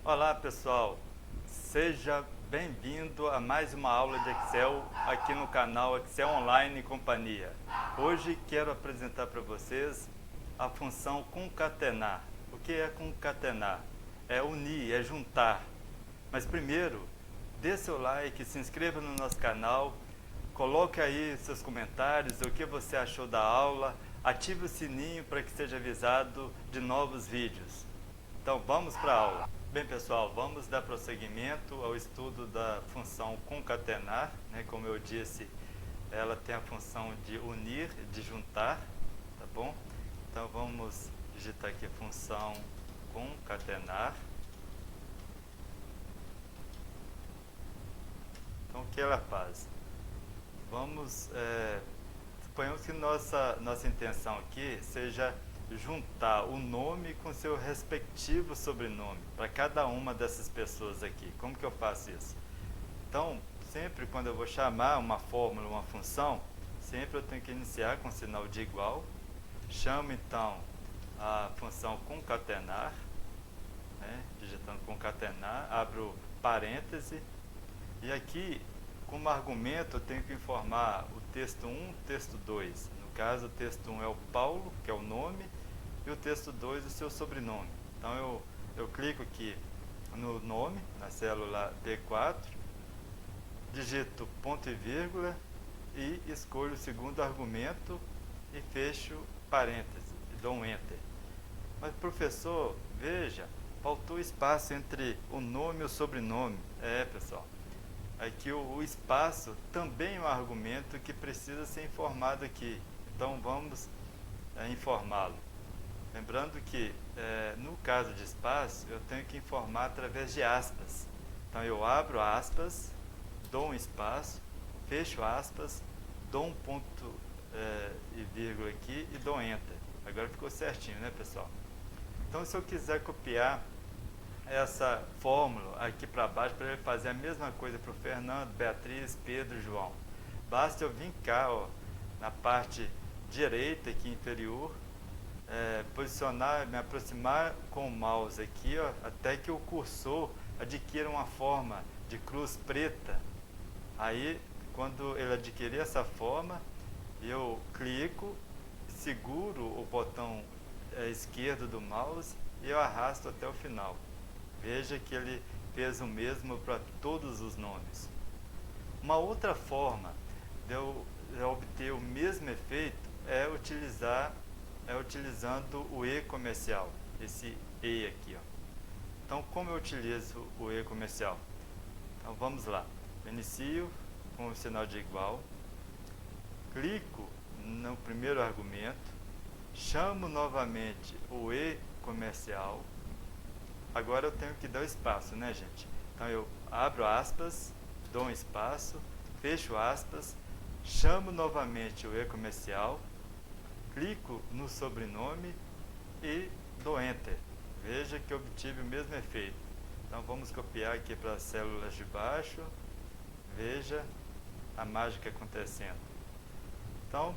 Olá pessoal, seja bem-vindo a mais uma aula de Excel aqui no canal Excel Online e Companhia. Hoje quero apresentar para vocês a função concatenar. O que é concatenar? É unir, é juntar. Mas primeiro, dê seu like, se inscreva no nosso canal, coloque aí seus comentários, o que você achou da aula, ative o sininho para que seja avisado de novos vídeos. Então vamos para a aula. Bem pessoal, vamos dar prosseguimento ao estudo da função concatenar, né? Como eu disse, ela tem a função de unir, de juntar, tá bom? Então vamos digitar aqui função concatenar. Então o que ela faz? Suponhamos que nossa intenção aqui seja juntar o nome com seu respectivo sobrenome para cada uma dessas pessoas aqui. Como que eu faço isso? Então, sempre quando eu vou chamar uma fórmula, uma função, sempre eu tenho que iniciar com sinal de igual. Chamo então a função concatenar, né? Digitando concatenar, abro parêntese e aqui como argumento eu tenho que informar o texto 1, texto 2. No caso, o texto 1 é o Paulo, que é o nome, e o texto 2 o seu sobrenome. Então eu clico aqui no nome, na célula B4, digito ponto e vírgula e escolho o segundo argumento e fecho parêntese, e dou um Enter. Mas professor, veja, faltou espaço entre o nome e o sobrenome. Pessoal, aqui o espaço também é um argumento que precisa ser informado aqui. Então vamos informá-lo. Lembrando que no caso de espaço eu tenho que informar através de aspas. Então eu abro aspas, dou um espaço, fecho aspas, dou um ponto e vírgula aqui e dou Enter. Agora ficou certinho, né pessoal? Então se eu quiser copiar essa fórmula aqui para baixo para ele fazer a mesma coisa para o Fernando, Beatriz, Pedro, João. Basta eu vir cá, ó, na parte direita aqui inferior, posicionar, me aproximar com o mouse aqui, ó, até que o cursor adquira uma forma de cruz preta. Aí, quando ele adquirir essa forma, eu clico, seguro o botão esquerdo do mouse e eu arrasto até o final. Veja que ele fez o mesmo para todos os nomes. Uma outra forma de eu obter o mesmo efeito é utilizando o E comercial, esse E aqui, ó. Então, como eu utilizo o E comercial? Então, vamos lá. Eu inicio com o sinal de igual, clico no primeiro argumento, chamo novamente o E comercial. Agora eu tenho que dar o espaço, né, gente? Então eu abro aspas, dou um espaço, fecho aspas, chamo novamente o E comercial, clico no sobrenome e dou Enter. Veja que eu obtive o mesmo efeito. Então vamos copiar aqui para as células de baixo. Veja a mágica acontecendo. Então,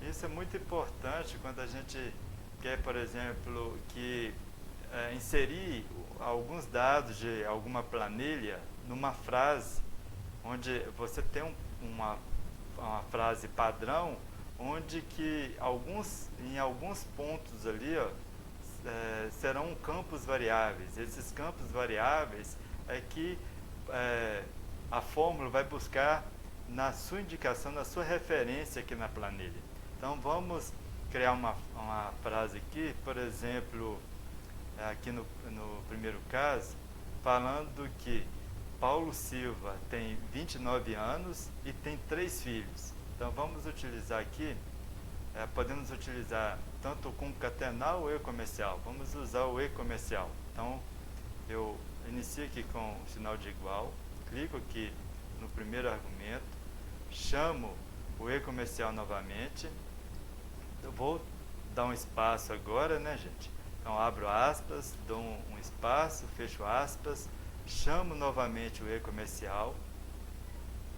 isso é muito importante quando a gente quer, por exemplo, inserir alguns dados de alguma planilha numa frase, onde você tem uma frase padrão, onde que em alguns pontos ali, ó, serão campos variáveis. Esses campos variáveis é que a fórmula vai buscar na sua indicação, na sua referência aqui na planilha. Então vamos criar uma frase aqui, por exemplo, aqui no primeiro caso, falando que Paulo Silva tem 29 anos e tem 3 filhos. Então vamos utilizar aqui, podemos utilizar tanto o concatenar ou o E comercial. Vamos usar o E comercial. Então eu inicio aqui com o sinal de igual, clico aqui no primeiro argumento, chamo o E comercial novamente. Eu vou dar um espaço agora, né, gente? Então abro aspas, dou um espaço, fecho aspas, chamo novamente o E comercial.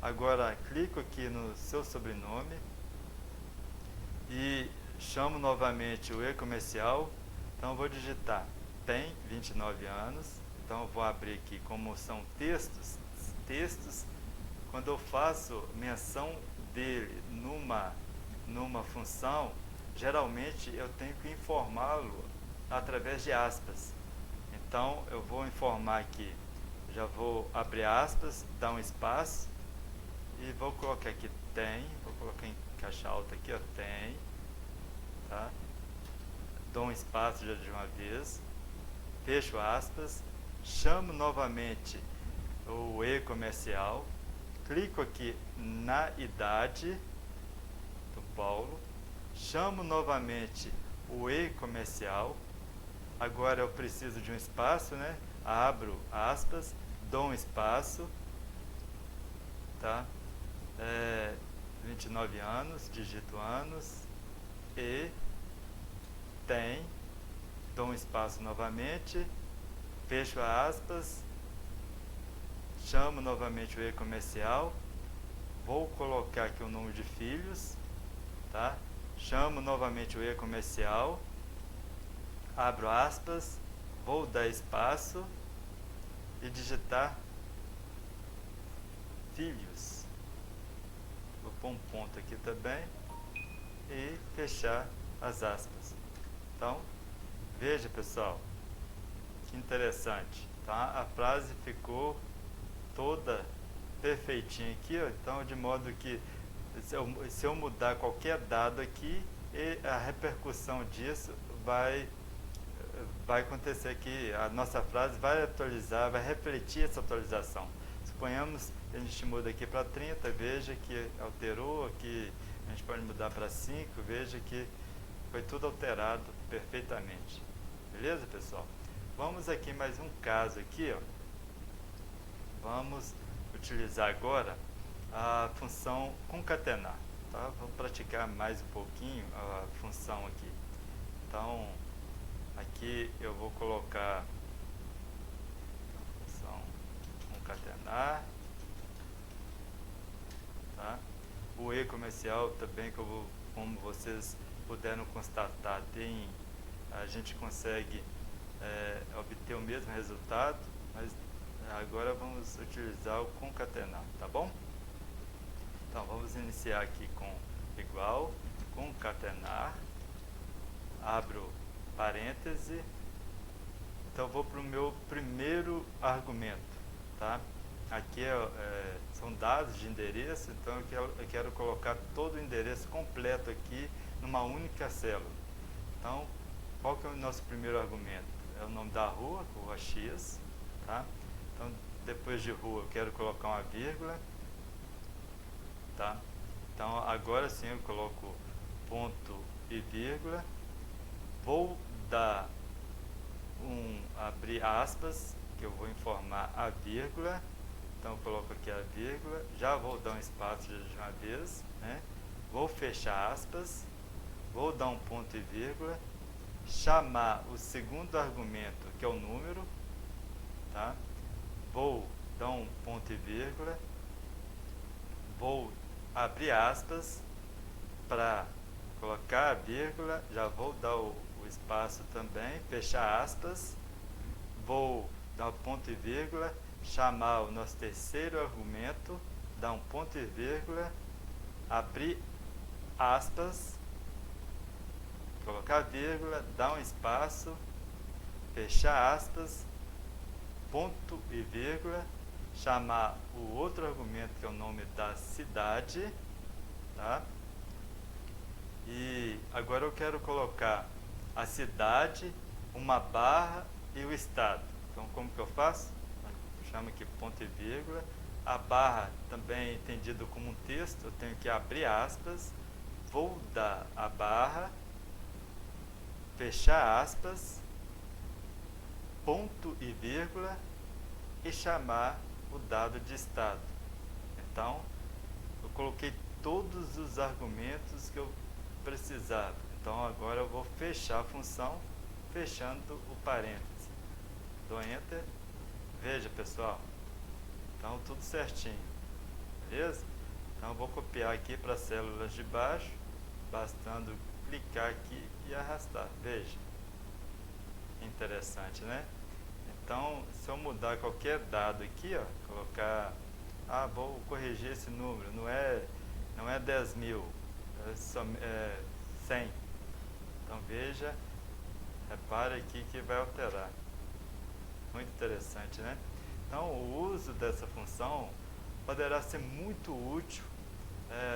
Agora clico aqui no seu sobrenome e chamo novamente o E comercial. Então vou digitar tem 29 anos, Então eu vou abrir aqui como são textos, quando eu faço menção dele numa função, geralmente eu tenho que informá-lo através de aspas. Então eu vou informar aqui, já vou abrir aspas, dar um espaço e vou colocar aqui vou colocar em caixa alta aqui, ó, tem, tá? Dou um espaço já de uma vez, fecho aspas, chamo novamente o E comercial, clico aqui na idade do Paulo, chamo novamente o E comercial, agora eu preciso de um espaço, né? Abro aspas, dou um espaço, tá? 29 anos, digito anos, e tem, dou um espaço novamente, fecho aspas, chamo novamente o E comercial, vou colocar aqui o número de filhos, tá? Chamo novamente o E comercial, abro aspas, vou dar espaço e digitar filhos. Vou pôr um ponto aqui também e fechar as aspas. Então, veja, pessoal, que interessante, tá? A frase ficou toda perfeitinha aqui, ó. Então, de modo que se eu mudar qualquer dado aqui, a repercussão disso vai acontecer que a nossa frase vai atualizar, vai refletir essa atualização. Suponhamos que a gente muda aqui para 30, veja que alterou, aqui a gente pode mudar para 5, veja que foi tudo alterado perfeitamente. Beleza, pessoal? Vamos aqui mais um caso aqui, ó. Vamos utilizar agora a função concatenar, tá? Vamos praticar mais um pouquinho a função aqui. Então, aqui eu vou colocar a função concatenar, tá? O E comercial também, que eu vou, como vocês puderam constatar, a gente consegue obter o mesmo resultado, mas agora vamos utilizar o concatenar, tá bom? Então vamos iniciar aqui com igual, concatenar, abro parêntese, então eu vou para o meu primeiro argumento, tá? Aqui são dados de endereço, então eu quero colocar todo o endereço completo aqui numa única célula. Então, qual que é o nosso primeiro argumento? É o nome da rua, rua X, tá? Então, depois de rua eu quero colocar uma vírgula, tá? Então, agora sim eu coloco ponto e vírgula, vou dar abrir aspas, que eu vou informar a vírgula, então eu coloco aqui a vírgula, já vou dar um espaço de uma vez, né? Vou fechar aspas, vou dar um ponto e vírgula, chamar o segundo argumento, que é o número, tá? Vou dar um ponto e vírgula, vou abrir aspas para colocar a vírgula, já vou dar o espaço também, fechar aspas, vou dar um ponto e vírgula, chamar o nosso terceiro argumento, dar um ponto e vírgula, abrir aspas, colocar vírgula, dar um espaço, fechar aspas, ponto e vírgula, chamar o outro argumento, que é o nome da cidade, tá? E agora eu quero colocar a cidade, uma barra e o estado. Então, como que eu faço? Eu chamo aqui ponto e vírgula. A barra também é entendido como um texto, eu tenho que abrir aspas, vou dar a barra, fechar aspas, ponto e vírgula e chamar o dado de estado. Então, eu coloquei todos os argumentos que eu precisava. Então, agora eu vou fechar a função, fechando o parêntese. Dou Enter. Veja, pessoal. Então, tudo certinho. Beleza? Então, eu vou copiar aqui para as células de baixo, bastando clicar aqui e arrastar. Veja. Interessante, né? Então, se eu mudar qualquer dado aqui, ó, colocar, vou corrigir esse número, não é 10.000, é 100. Então veja, repare aqui que vai alterar. Muito interessante, né? Então, o uso dessa função poderá ser muito útil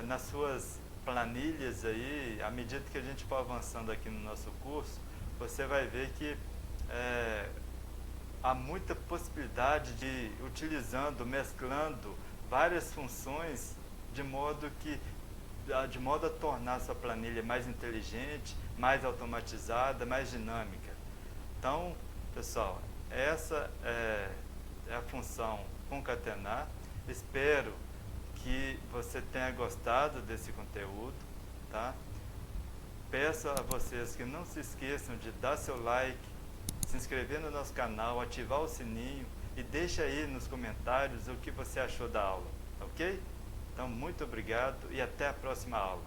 nas suas planilhas aí. À medida que a gente for avançando aqui no nosso curso, você vai ver que há muita possibilidade de utilizando, mesclando várias funções de modo a tornar a sua planilha mais inteligente, mais automatizada, mais dinâmica. Então, pessoal, essa é a função concatenar. Espero que você tenha gostado desse conteúdo, tá? Peço a vocês que não se esqueçam de dar seu like, se inscrever no nosso canal, ativar o sininho e deixa aí nos comentários o que você achou da aula, ok? Então, muito obrigado e até a próxima aula.